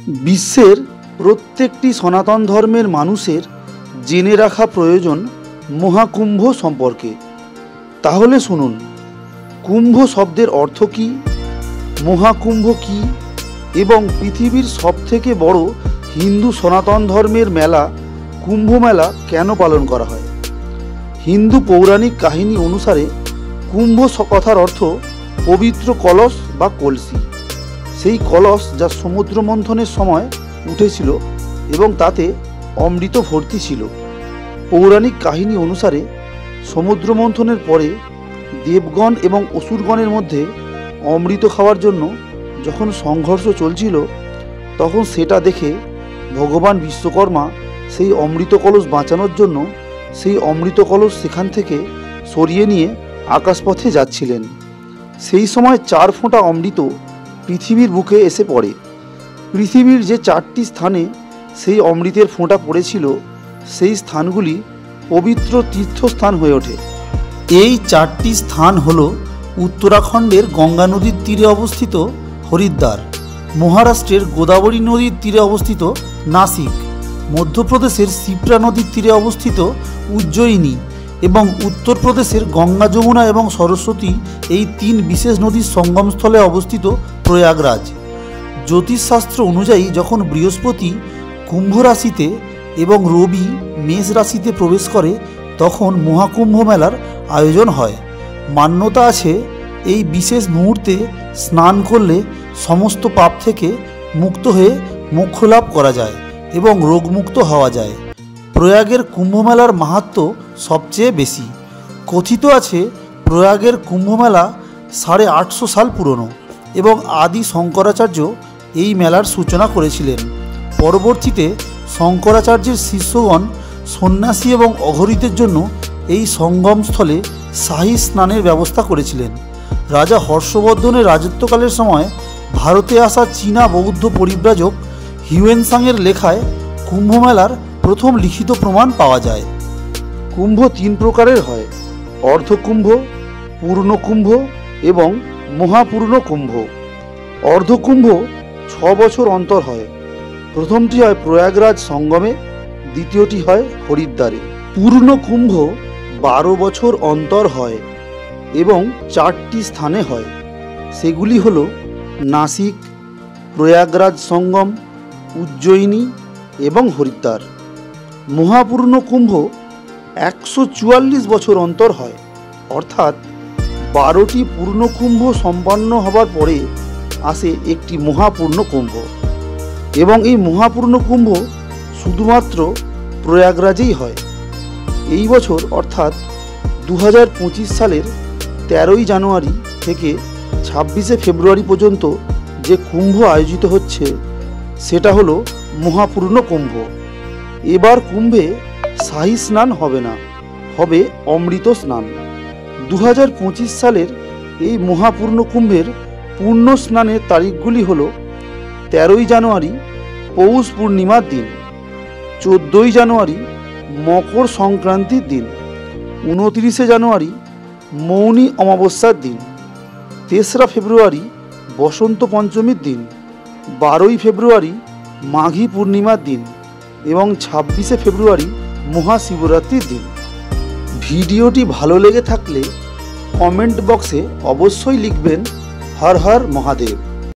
বিশ্বের প্রত্যেকটি সনাতন ধর্মের মানুষের জেনে রাখা প্রয়োজন মহাকুম্ভ সম্পর্কে। তাহলে শুনুন, কুম্ভ শব্দের অর্থ কী, মহাকুম্ভ কী এবং পৃথিবীর সবথেকে বড় হিন্দু সনাতন ধর্মের মেলা কুম্ভ মেলা কেন পালন করা হয়। হিন্দু পৌরাণিক কাহিনী অনুসারে কুম্ভ কথার অর্থ পবিত্র কলস বা কলসি। সেই কলস যা সমুদ্র মন্থনের সময় উঠেছিল এবং তাতে অমৃত ভর্তি ছিল। পৌরাণিক কাহিনী অনুসারে সমুদ্র মন্থনের পরে দেবগণ এবং অসুরগণের মধ্যে অমৃত খাওয়ার জন্য যখন সংঘর্ষ চলছিল, তখন সেটা দেখে ভগবান বিশ্বকর্মা সেই অমৃত কলস বাঁচানোর জন্য সেই অমৃত কলস সেখান থেকে সরিয়ে নিয়ে আকাশপথে যাচ্ছিলেন। সেই সময় 4 ফোঁটা অমৃত পৃথিবীর বুকে এসে পড়ে। পৃথিবীর যে 4টি স্থানে সেই অমৃতের ফোঁটা পড়েছিল, সেই স্থানগুলি পবিত্র তীর্থস্থান হয়ে ওঠে। এই 4টি স্থান হল উত্তরাখণ্ডের গঙ্গা নদীর তীরে অবস্থিত হরিদ্বার, মহারাষ্ট্রের গোদাবরী নদীর তীরে অবস্থিত নাসিক, মধ্যপ্রদেশের সিপ্রা নদীর তীরে অবস্থিত উজ্জয়িনী এবং উত্তরপ্রদেশের গঙ্গা, যমুনা এবং সরস্বতী এই 3 বিশেষ নদীর সঙ্গমস্থলে অবস্থিত প্রয়াগরাজ। জ্যোতিষশাস্ত্র অনুযায়ী যখন বৃহস্পতি কুম্ভ রাশিতে এবং রবি মেষ রাশিতে প্রবেশ করে, তখন মহাকুম্ভ মেলার আয়োজন হয়। মান্যতা আছে, এই বিশেষ মুহূর্তে স্নান করলে সমস্ত পাপ থেকে মুক্ত হয়ে মোক্ষ লাভ করা যায় এবং রোগমুক্ত হওয়া যায়। প্রয়াগের কুম্ভমেলার মাহাত্ম্য সবচেয়ে বেশি। কথিত আছে, প্রয়াগের কুম্ভমেলা 850 সাল পুরনো এবং আদি শঙ্করাচার্য এই মেলার সূচনা করেছিলেন। পরবর্তীতে শঙ্করাচার্যের শিষ্যগণ সন্ন্যাসী এবং অঘরীদের জন্য এই সঙ্গমস্থলে শাহী স্নানের ব্যবস্থা করেছিলেন। রাজা হর্ষবর্ধনের রাজত্বকালের সময় ভারতে আসা চীনা বৌদ্ধ পরিব্রাজক হিউয়েনসাংয়ের লেখায় কুম্ভমেলার প্রথম লিখিত প্রমাণ পাওয়া যায়। কুম্ভ 3 প্রকারের হয়: অর্ধকুম্ভ, পূর্ণকুম্ভ এবং মহাপূর্ণ কুম্ভ। অর্ধকুম্ভ 6 বছর অন্তর হয়। প্রথমটি হয় প্রয়াগরাজ সঙ্গমে, দ্বিতীয়টি হয় হরিদ্বারে। পূর্ণকুম্ভ 12 বছর অন্তর হয় এবং 4টি স্থানে হয়। সেগুলি হল নাসিক, প্রয়াগরাজ সঙ্গম, উজ্জয়িনী এবং হরিদ্বার। মহাপূর্ণ কুম্ভ 144 বছর অন্তর হয়, অর্থাৎ 12টি পূর্ণকুম্ভ সম্পন্ন হবার পরে আসে একটি মহাপূর্ণ কুম্ভ এবং এই মহাপূর্ণ কুম্ভ শুধুমাত্র প্রয়াগরাজেই হয়। এই বছর অর্থাৎ 2025 সালের 13ই জানুয়ারি থেকে 26শে ফেব্রুয়ারি পর্যন্ত যে কুম্ভ আয়োজিত হচ্ছে, সেটা হলো মহাপূর্ণ কুম্ভ। এবার কুম্ভে শাহী স্নান হবে না, হবে অমৃত স্নান। 2025 সালের এই মহাপূর্ণ কুম্ভের পূর্ণ স্নানের তারিখগুলি হল 13ই জানুয়ারি পৌষ পূর্ণিমার দিন, 14ই জানুয়ারি মকর সংক্রান্তির দিন, 29শে জানুয়ারি মৌনী অমাবস্যার দিন, 3রা ফেব্রুয়ারি বসন্ত পঞ্চমীর দিন, 12ই ফেব্রুয়ারি মাঘী পূর্ণিমার দিন এবং 26শে ফেব্রুয়ারি মহাশিবরাত্রির দিন। ভিডিওটি ভালো লেগে থাকলে কমেন্ট বক্সে অবশ্যই লিখবেন হর হর মহাদেব।